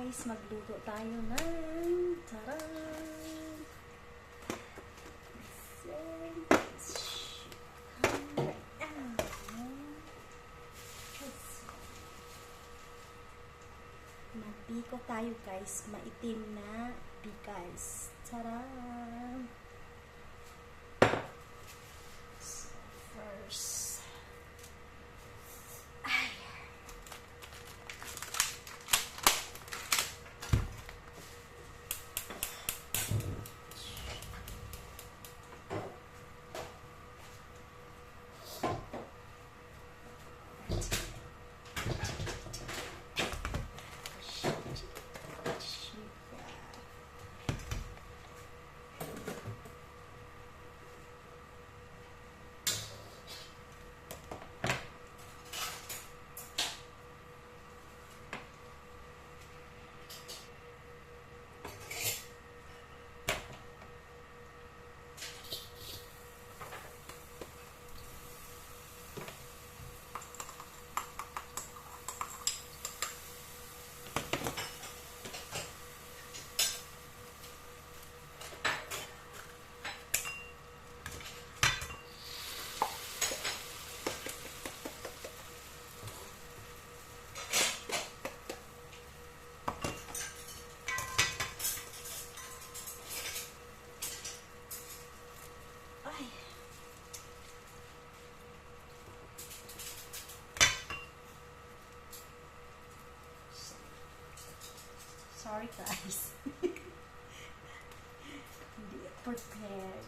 guys, magluto tayo ng tarang. Magbiko tayo guys, maitim na bigas. Tarang! So first, sorry guys. Hindi prepared.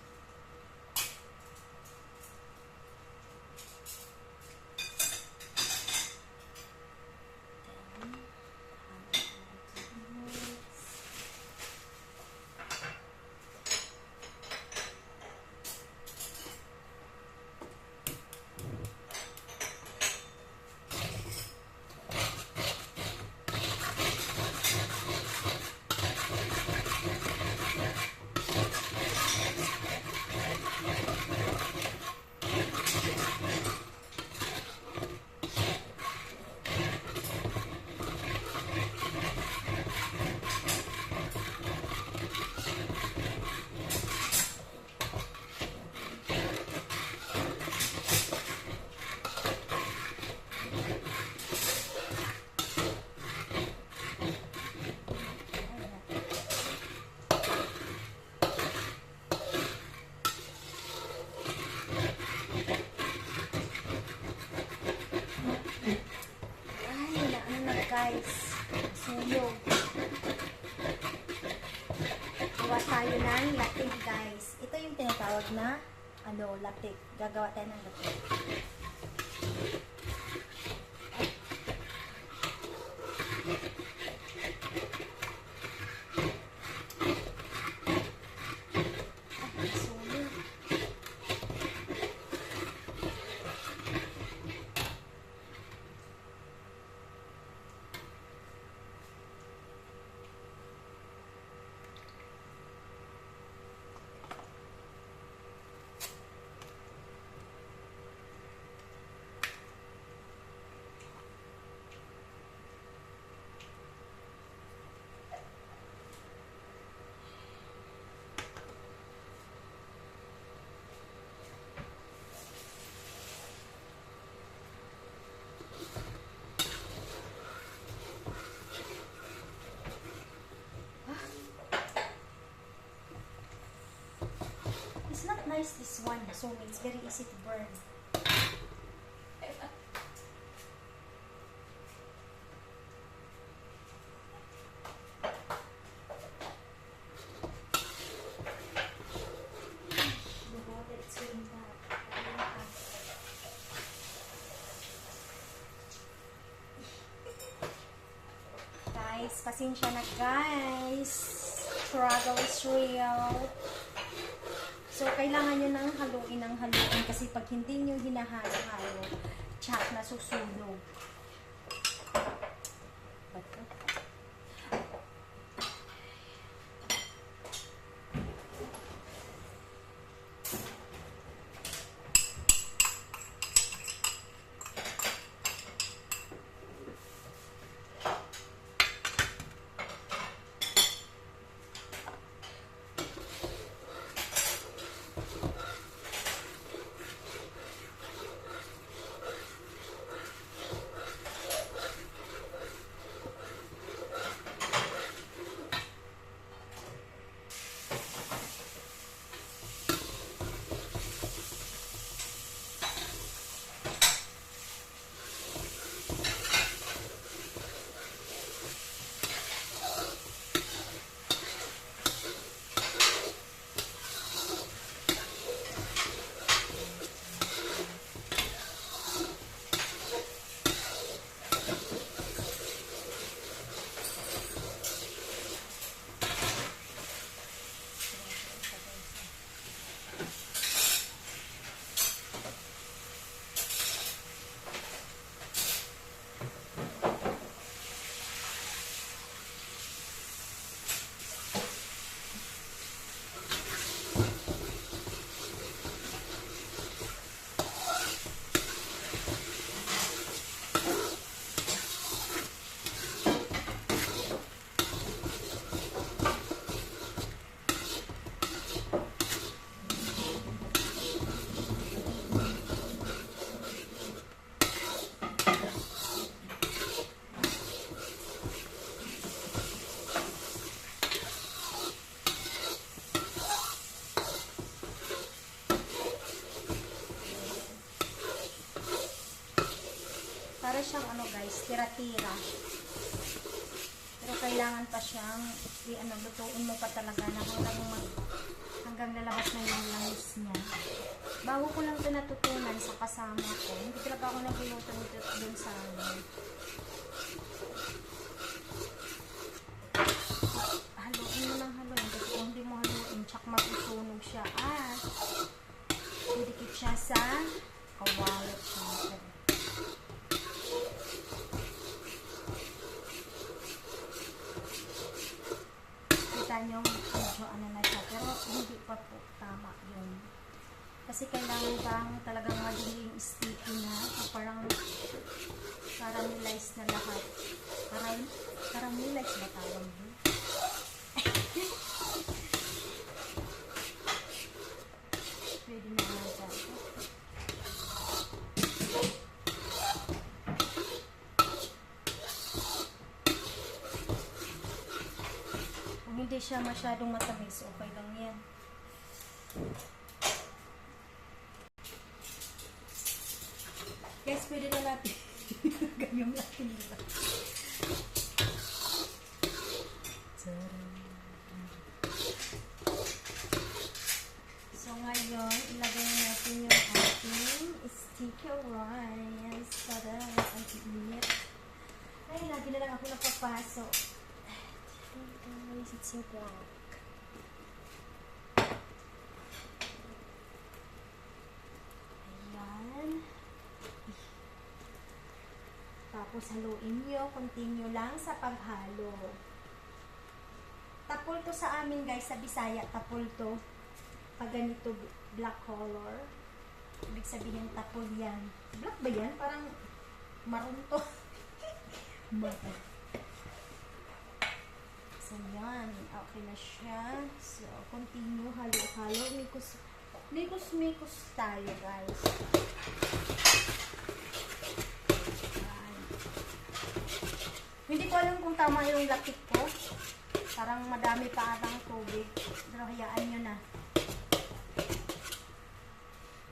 Guys, suyog. Gawa tayo ng latik guys. Ito yung tinatawag na latik. Gagawa tayo ng latik. It's not nice this one, so it's very easy to burn. Guys, pasensya na guys. Struggle is real. So, kailangan nyo nang haluin kasi pag hindi nyo hinahalo-halo, tsak na susunog. Para siyang ano guys, tira-tira. Pero kailangan pa siyang lutuin mo pa talaga na hanggang lalabas na yung langis niya. Bago ko lang ito natutunan sa kasama ko. Hindi talaga ako nagluluto nito dun sa haluin mo ng haluin. Kasi kung hindi mo haluin, tsak masusunog siya. Didikit siya sa kawali. Kita nyo, medyo ano na siya. Pero hindi pa po tama yun. Kasi kailangan bang talagang magiging sticky na. Parang caramelize na lahat. Caramelize ba tawag yun? Pwede na nga dyan. Kung hindi siya masyadong matamis, okay lang yan. Guys, pwede na natin. Ganyan natin nila. So, ngayon, ilagay natin yung ating sticky rice para ang init. Ay, lagi na lang ako napapasok. Guys, it's so black. Ayan. Tapos, haluin nyo. Continue lang sa paghalo. Tapol to sa amin, guys, sa Bisaya. Tapol to. Pag ganito, black color. Ibig sabihin, tapol yan. Black ba yan? Parang maroon to. Maroon. So, yan. Okay na siya. So, continue. Halo-halo. Mikos tayo, guys. Ayan. Hindi ko alam kung tama yung lakit ko. Parang madami pa atang tubig. Pero hayaan nyo na.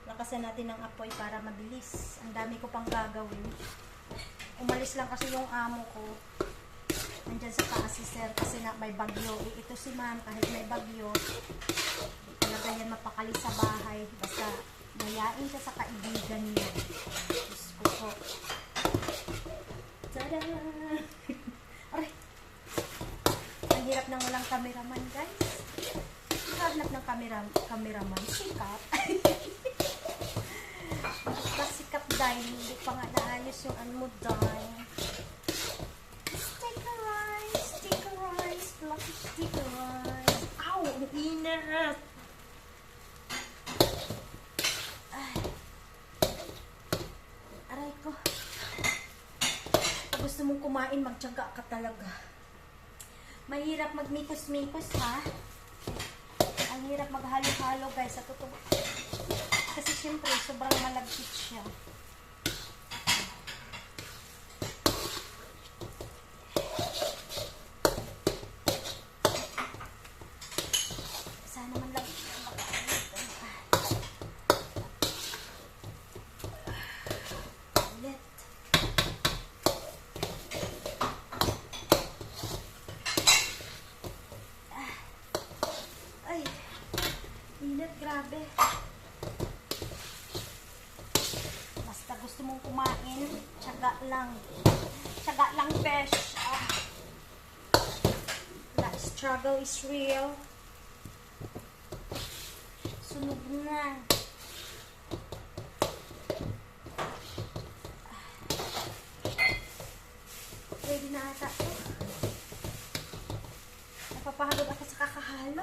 Lakasan natin ng apoy para mabilis. Ang dami ko pang gagawin. Umalis lang kasi yung amo ko. Nandyan sa taas si sir kasi na may bagyo. Ito si ma'am kahit may bagyo. Talaga yan mapakali sa bahay. Basta mayain siya sa kaibigan niya. Diyos ko po. Tada! Aray! Ang hirap ng walang cameraman, guys. Hanap ng cameraman. Sikat. Sikat dahil hindi pa nga naayos yung ano mo dahil. Sticker rice, fluffy sticker rice. Ow! Ang init! Ay. Aray ko. Pag gusto mong kumain, magtiyaga ka talaga. Mahirap magmikos-mikos, ha? Ang hirap maghalo-halo, guys. Sa totoo. Kasi siyempre, sobrang malagkit siya. Sana man lang ulit. Ay, init, grabe. Gusto mong kumain, tiyaga lang. Tiyaga lang, besh. The struggle is real. Sunog na. Ready na ata. Napapahagod ako sa kakahalo.